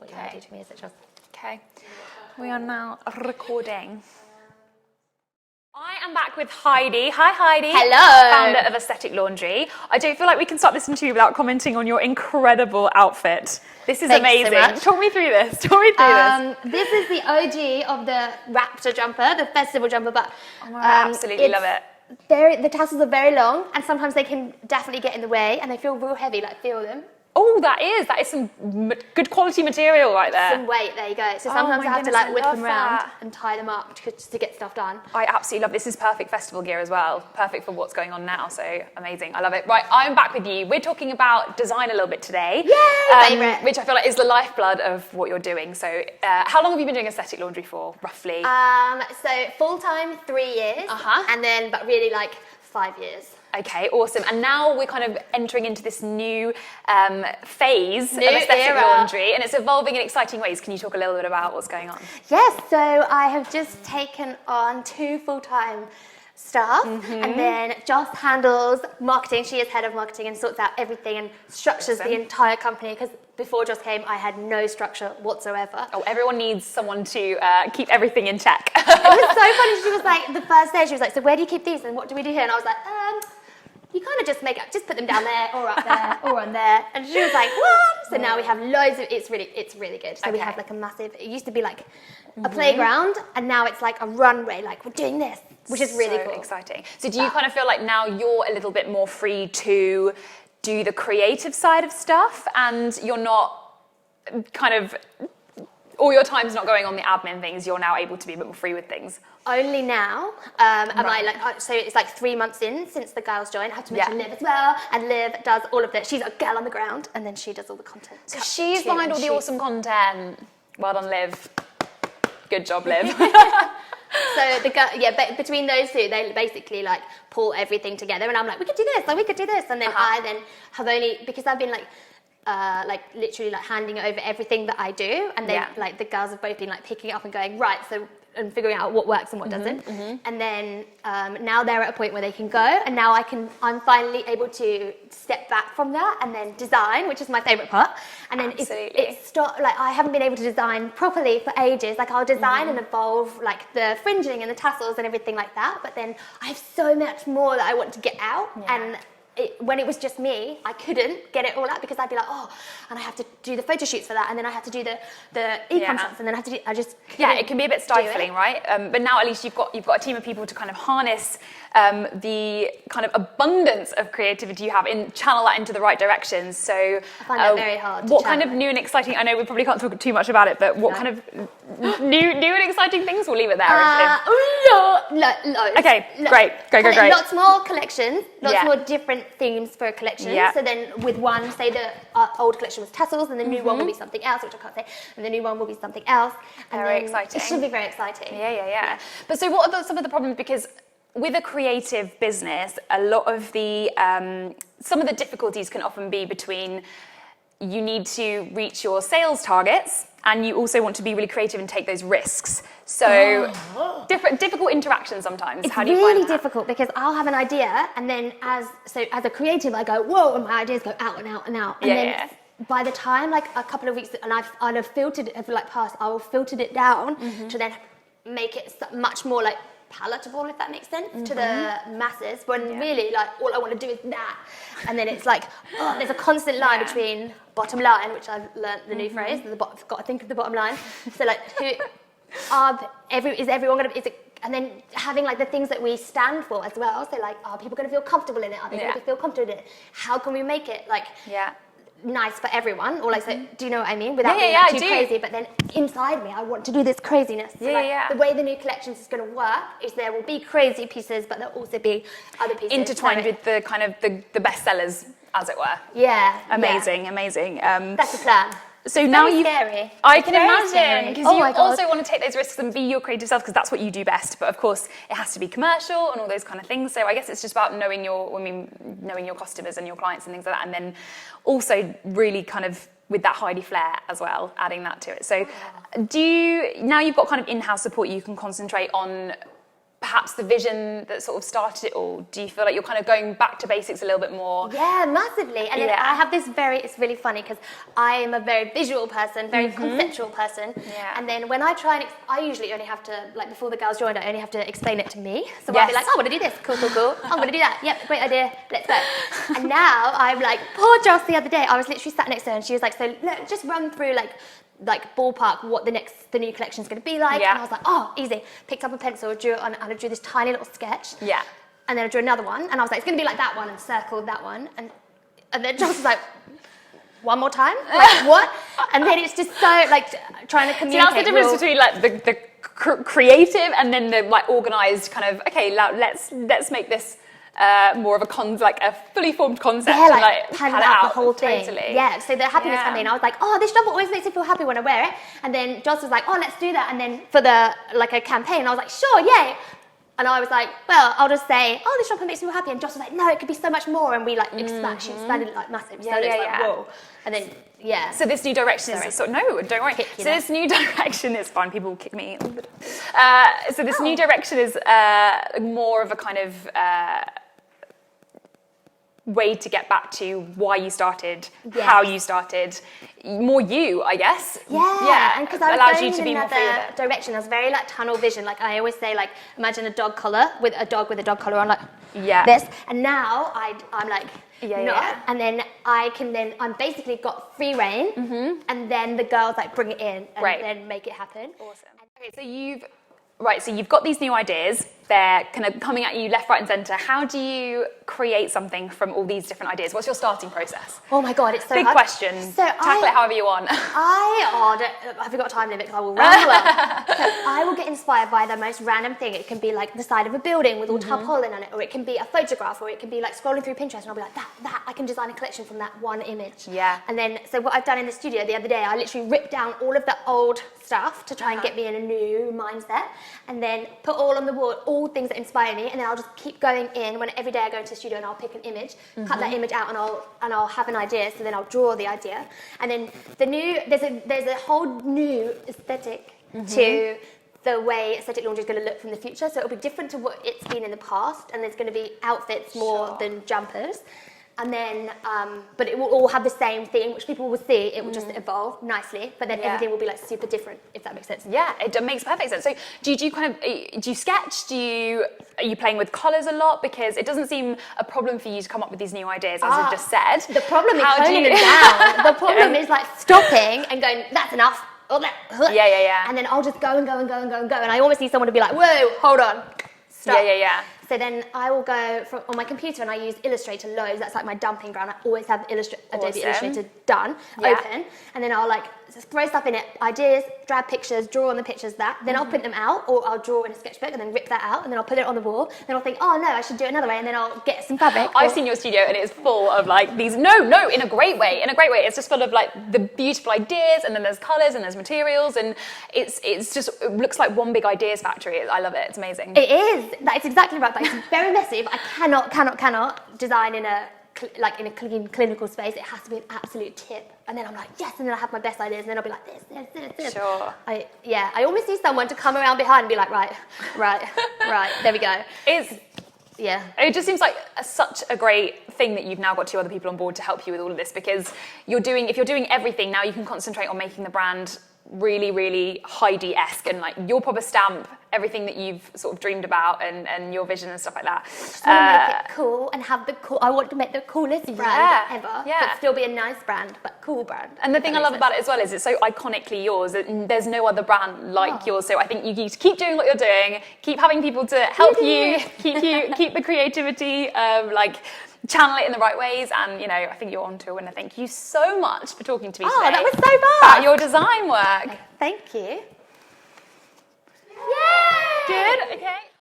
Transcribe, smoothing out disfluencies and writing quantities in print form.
what you want to do to me, etc. Okay, we are now recording. I am back with Heidi. Hi, Heidi. Hello. Founder of Aesthetic Laundry. I don't feel like we can start this interview without commenting on your incredible outfit. This is Thanks amazing. so much. Talk me through this. This is the OG of the Raptor jumper, the festival jumper, but I absolutely love it. The tassels are very long, and sometimes they can definitely get in the way, and they feel real heavy. Like, feel them. Oh, that is some good quality material right there. Some weight, there you go. So sometimes I have to like whip them around that. and tie them up to get stuff done. I absolutely love this. Is perfect festival gear as well. Perfect for what's going on now. So amazing. I love it. Right, I'm back with you. We're talking about design a little bit today. Yay! Favourite. Which I feel like is the lifeblood of what you're doing. So how long have you been doing aesthetic laundry for, roughly? So full-time 3 years. And then, but really like 5 years. Okay, awesome. And now we're kind of entering into this new phase of New aesthetic era. laundry, and it's evolving in exciting ways. Can you talk a little bit about what's going on? Yes, so I have just taken on 2 full-time staff, and then Joss handles marketing. She is head of marketing and sorts out everything and structures the entire company, because before Joss came, I had no structure whatsoever. Oh, everyone needs someone to keep everything in check. It was so funny. She was like, the first day, she was like, so where do you keep these and what do we do here? And I was like, you kind of just put them down there or up there or on there. And she was like, what? So now we have loads of, it's really good. So we have like a massive, it used to be like a playground, and now it's like a runway, like we're doing this, which is really cool. Exciting. So do you kind of feel like now you're a little bit more free to do the creative side of stuff, and you're not kind of, all your time's not going on the admin things, you're now able to be a bit more free with things? Only now. So it's like 3 months in since the girls joined. I have to mention Liv as well, and Liv does all of the, she's a girl on the ground, and then she does all the content. So she's behind all the awesome content. Well done, Liv. Good job, Liv. So between those two, they basically like pull everything together, and I'm like, we could do this, and we could do this, and then I then have only, because I've been like literally like handing over everything that I do, and then like the girls have both been like picking it up and going, right, so, and figuring out what works and what doesn't. And then now they're at a point where they can go, and now I'm finally able to step back from that and then design, which is my favorite part. And then it's like I haven't been able to design properly for ages. Like I'll design and evolve like the fringing and the tassels and everything like that, but then I have so much more that I want to get out. And when it was just me, I couldn't get it all out, because I'd be like, and I have to do the photo shoots for that, and then I have to do the e-com shots, and then I have to do, it can be a bit stifling, right? But now at least you've got a team of people to kind of harness the kind of abundance of creativity you have, and channel that into the right directions. So I find that very hard. What kind of new and exciting? I know we probably can't talk too much about it, but what kind of new and exciting things? We'll leave it there. Loads. Okay, great. Great. Lots more collections, lots more different themes for a collection. So then with one, say the old collection was tassels, and the new one will be something else, which I can't say, and the new one will be something else. And very exciting. It should be very exciting. Yeah. But so what are some of the problems? Because with a creative business, a lot of the, some of the difficulties can often be between, you need to reach your sales targets, and you also want to be really creative and take those risks. So difficult interactions sometimes. It's How do you really find that? difficult, because I'll have an idea, and then as a creative, I go, whoa, and my ideas go out and out and out. And then by the time like a couple of weeks, and I'll have filtered it, I will filtered it down to then make it much more like palatable, if that makes sense, to the masses, when really like all I want to do is that. And then it's like, there's a constant line between bottom line, which I've learned the new phrase, I've got to think of the bottom line. So like, is everyone going to, and then having like the things that we stand for as well. So like, are people going to feel comfortable in it? Are they going to feel comfortable in it? How can we make it like nice for everyone, or like, so, do you know what I mean? Without being like, too crazy, but then inside me, I want to do this craziness. So the way the new collections is going to work is there will be crazy pieces, but there'll also be other pieces intertwined with the kind of the best sellers, as it were. Amazing. That's the plan. So now you, scary. I can imagine, because you my God. also want to take those risks and be your creative self, because that's what you do best. But of course, it has to be commercial and all those kind of things. So I guess it's just about knowing your customers and your clients and things like that, and then also really kind of with that Heidi flair as well, adding that to it. So now you've got kind of in-house support, you can concentrate on perhaps the vision that sort of started it all? Do you feel like you're kind of going back to basics a little bit more? Yeah, massively. And then I have this it's really funny because I am a very visual person, very conceptual person. Yeah. And then when I try and, I usually only have to, like before the girls joined, I only have to explain it to me. So I'll be like, oh, I'm going to do this. Cool, cool, cool. I'm going to do that. Yep, great idea. Let's go. And now I'm like, poor Joss the other day, I was literally sat next to her and she was like, so look, just run through like ballpark what the new collection is going to be like. And I was like, oh, easy. Picked up a pencil, drew it on, and I drew this tiny little sketch. Yeah. And then I drew another one, and I was like, it's going to be like that one, and circled that one. And then Joss was like, one more time? Like, what? And then it's just so, like, trying to communicate. So that's the difference between, like, the creative and then the, like, organised kind of, okay, let's make this more of a fully formed concept. Yeah, like plan out the whole thing. Totally. Yeah, so the happiness campaign, I was like, oh, this jumper always makes me feel happy when I wear it. And then Joss was like, oh, let's do that. And then for a campaign, I was like, sure, yay. And I was like, well, I'll just say, oh, this jumper makes me feel happy. And Joss was like, no, it could be so much more. And we she expanded it like massive. So it's like, whoa. And then, So this new direction is no, don't worry. So this new direction is fine. People kick me all the time. So this new direction is more of a kind of way to get back to why you started, how you started, more you, I guess. Yeah, and because I was going in another direction. I was very like tunnel vision. Like I always say, like imagine a dog collar with a dog collar on, like this. And now I'm like and then I'm basically got free reign, and then the girls like bring it in and then make it happen. Awesome. Okay, so you've got these new ideas. They're kind of coming at you left, right, and centre. How do you create something from all these different ideas? What's your starting process? Oh my God, it's so big hard. question. So tackle it however you want. I've got a time limit because I will ramble on. So I will get inspired by the most random thing. It can be like the side of a building with all tarpaulin on it, or it can be a photograph, or it can be like scrolling through Pinterest, and I'll be like, that I can design a collection from that one image. Yeah. And then, so what I've done in the studio the other day, I literally ripped down all of the old stuff to try and get me in a new mindset, and then put all on the wall, all things that inspire me, and then I'll just keep going in when every day I go into the studio and I'll pick an image, cut that image out, and I'll have an idea, so then I'll draw the idea. And then there's a whole new aesthetic to the way aesthetic laundry is going to look from the future, so it'll be different to what it's been in the past, and there's going to be outfits more than jumpers. And then, but it will all have the same theme, which people will see. It will just evolve nicely, but then everything will be like super different, if that makes sense. Yeah, it makes perfect sense. So, do you sketch? Are you playing with colours a lot? Because it doesn't seem a problem for you to come up with these new ideas, as you've just said. The problem is toning them down. The problem is like stopping and going, that's enough. Yeah. And then I'll just go and go and go and go and go, and I almost need someone to be like, whoa, hold on, stop. Yeah. So then I will go on my computer and I use Illustrator loads. That's like my dumping ground. I always have Adobe Illustrator done, open. And then I'll like throw stuff in it, ideas, drag pictures, draw on the pictures then I'll print them out, or I'll draw in a sketchbook and then rip that out, and then I'll put it on the wall. Then I'll think, oh no, I should do it another way, and then I'll get some fabric. I've seen your studio and it's full of like these, no, in a great way. It's just full of like the beautiful ideas, and then there's colours and there's materials, and it looks like one big ideas factory. I love it. It's amazing. It is. That's exactly right. But it's very messy. But I cannot design in a clean clinical space. It has to be an absolute tip. And then I'm like, yes, and then I have my best ideas, and then I'll be like, this. Sure. I almost need someone to come around behind and be like, right, there we go. It just seems like such a great thing that you've now got two other people on board to help you with all of this, because if you're doing everything, now you can concentrate on making the brand really, really Heidi-esque, and like your proper stamp, everything that you've sort of dreamed about, and your vision and stuff like that. I just want to make it cool and have I want to make the coolest brand ever, but still be a nice brand, but cool brand. And the thing I love about it as well is it's so iconically yours. There's no other brand like yours. So I think you need to keep doing what you're doing, keep having people to help you, keep the creativity, channel it in the right ways, and I think you're on to a winner. Thank you so much for talking to me today. That was so fun. About your design work. Thank you. Yay! Good. Okay.